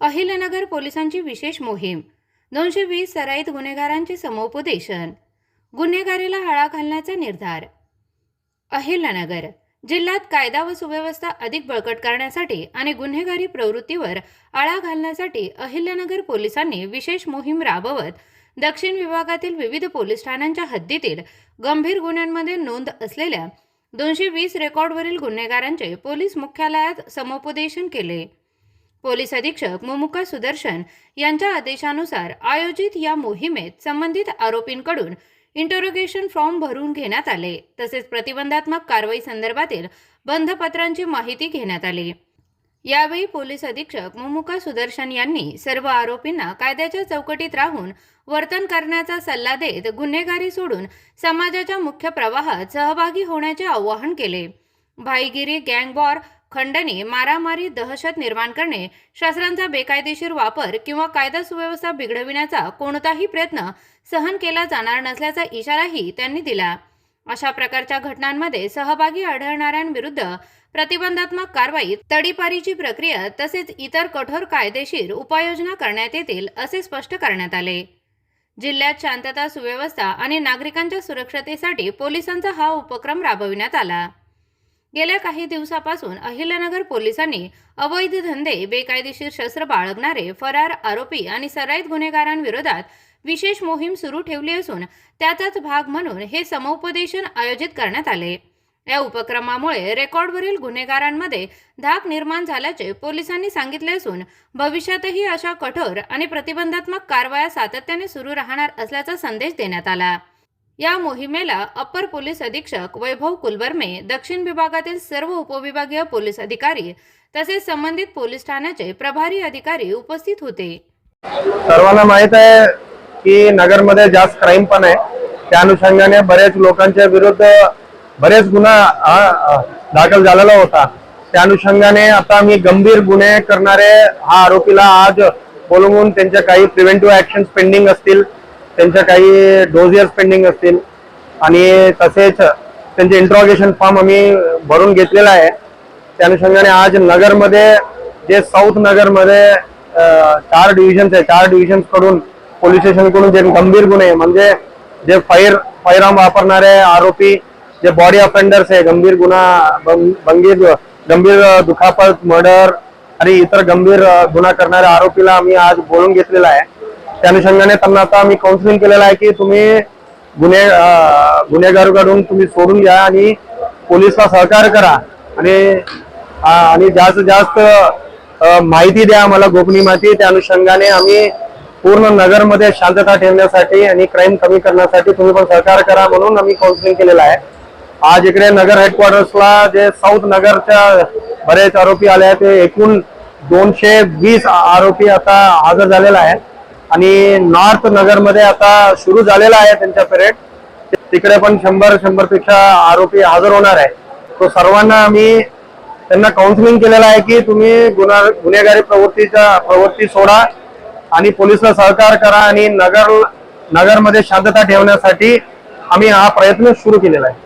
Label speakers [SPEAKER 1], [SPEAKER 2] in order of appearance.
[SPEAKER 1] अहिल्यानगर पोलिसांची विशेष मोहीम. 220 सराईत गुन्हेगारांचे समुपदेशन. गुन्हेगारीला आळा घालण्याचा निर्धार. अहिल्यानगर जिल्ह्यात कायदा व सुव्यवस्था अधिक बळकट करण्यासाठी आणि गुन्हेगारी प्रवृत्तीवर आळा घालण्यासाठी अहिल्यानगर पोलिसांनी विशेष मोहीम राबवत दक्षिण विभागातील विविध पोलीस ठाण्यांच्या हद्दीतील गंभीर गुन्ह्यांमध्ये नोंद असलेल्या 220 रेकॉर्डवरील गुन्हेगारांचे पोलीस मुख्यालयात समुपदेशन केले. पोलीस अधीक्षक मुमुका सुदर्शन यांच्या आदेशानुसार आयोजित या मोहिमेत संबंधित आरोपींकडून इंटरोगेशन फॉर्म भरून घेण्यात आले. तसेच प्रतिबंधात्मक कारवाई संदर्भातील बंधपत्रांची माहिती घेण्यात आली. यावेळी पोलीस अधीक्षक मुमुका सुदर्शन यांनी सर्व आरोपींना कायद्याच्या चौकटीत राहून वर्तन करण्याचा सल्ला देत गुन्हेगारी सोडून समाजाच्या मुख्य प्रवाहात सहभागी होण्याचे आवाहन केले. भाईगिरी, गँगवॉर, खंडणी, मारामारी, दहशत निर्माण करणे, शस्त्रांचा बेकायदेशीर वापर किंवा कायदा सुव्यवस्था बिघडविण्याचा कोणताही प्रयत्न सहन केला जाणार नसल्याचा इशाराही त्यांनी दिला. अशा प्रकारच्या घटनांमध्ये सहभागी आढळणाऱ्यांविरुद्ध प्रतिबंधात्मक कारवाई, तडीपारीची प्रक्रिया तसेच इतर कठोर कायदेशीर उपाययोजना करण्यात येतील असे स्पष्ट करण्यात आले. जिल्ह्यात शांतता, सुव्यवस्था आणि नागरिकांच्या सुरक्षतेसाठी पोलिसांचा हा उपक्रम राबविण्यात आला. गेल्या काही दिवसापासून अहिल्यानगर पोलिसांनी अवैध धंदे, बेकायदेशीर शस्त्र बाळगणारे फरार आरोपी आणि सराईत गुन्हेगारांविरोधात विशेष मोहीम सुरू ठेवली असून त्याचाच भाग म्हणून हे समुपदेशन आयोजित करण्यात आले. या उपक्रमामुळे रेकॉर्डवरील गुन्हेगारांमध्ये धाक निर्माण झाल्याचे पोलिसांनी सांगितले असून भविष्यातही अशा कठोर आणि प्रतिबंधात्मक कारवाया सातत्याने सुरू राहणार असल्याचा संदेश देण्यात आला. या मोहिमेला अप्पर पोलीस अधीक्षक वैभव कुलवर्मे, दक्षिण विभागातील सर्व उपविभागीय पोलीस अधिकारी तसेच संबंधित पोलीस ठाण्याचे प्रभारी अधिकारी उपस्थित होते.
[SPEAKER 2] सर्वांना माहित आहे की नगरमध्ये जास्त क्राईम पण आहे. त्या अनुषंगाने बरेच लोकांच्या विरुद्ध बरेच गुन्हा दाखल झालेला होता. त्या अनुषंगाने आता मी गंभीर गुन्हे करणारे हा आरोपीला आज बोलवून त्यांच्या काही प्रिव्हेंटिव्ह ऍक्शन्स पेंडिंग असतील, त्यांच्या काही डोजियर्स पेंडिंग असतील आणि तसेच त्यांचे इंट्रोगेशन फॉर्म आम्ही भरून घेतलेला आहे. त्या अनुषंगाने आज नगरमध्ये जे साऊथ नगरमध्ये 4 डिव्हिजन्स आहे, 4 डिव्हिजन्स कडून पोलीस स्टेशन कडून जे गंभीर गुन्हे म्हणजे जे फायरआर्म वापरणारे आरोपी, जे बॉडी ऑफेंडर्स आहे, गंभीर गुन्हा, गंभीर दुखापत, मर्डर आणि इतर गंभीर गुन्हा करणाऱ्या आरोपीला आम्ही आज बोलून घेतलेला आहे. त्या अनुषंगाने त्यांना आता आम्ही काउन्सिलिंग केलेलं आहे की तुम्ही गुन्हेगारांकडून तुम्ही सोडून घ्या आणि पोलिसला सहकार्य करा आणि जास्तीत जास्त माहिती द्या आम्हाला, गोपनीय माहिती. त्या अनुषंगाने आम्ही पूर्ण नगरमध्ये शांतता ठेवण्यासाठी आणि क्राईम कमी करण्यासाठी तुम्ही पण सहकार्य करा म्हणून आम्ही काउन्सिलिंग केलेलं आहे. आज इकडे नगर हेडक्वार्टर्सला जे साऊथ नगरच्या बरेच आरोपी आले आहेत, ते एकूण 220 आरोपी आता हजर झालेला आहे आणि नॉर्थ नगरमध्ये आता सुरू झालेला आहे त्यांचा परेड. तिकडे पण 100 पेक्षा आरोपी हजर होणार आहे. तो सर्वांना आम्ही त्यांना काउन्सिलिंग केलेलं आहे की तुम्ही गुन्हेगारी प्रवृत्ती सोडा आणि पोलिसला सहकार्य करा आणि नगरमध्ये शांतता ठेवण्यासाठी आम्ही हा प्रयत्न सुरू केलेला आहे.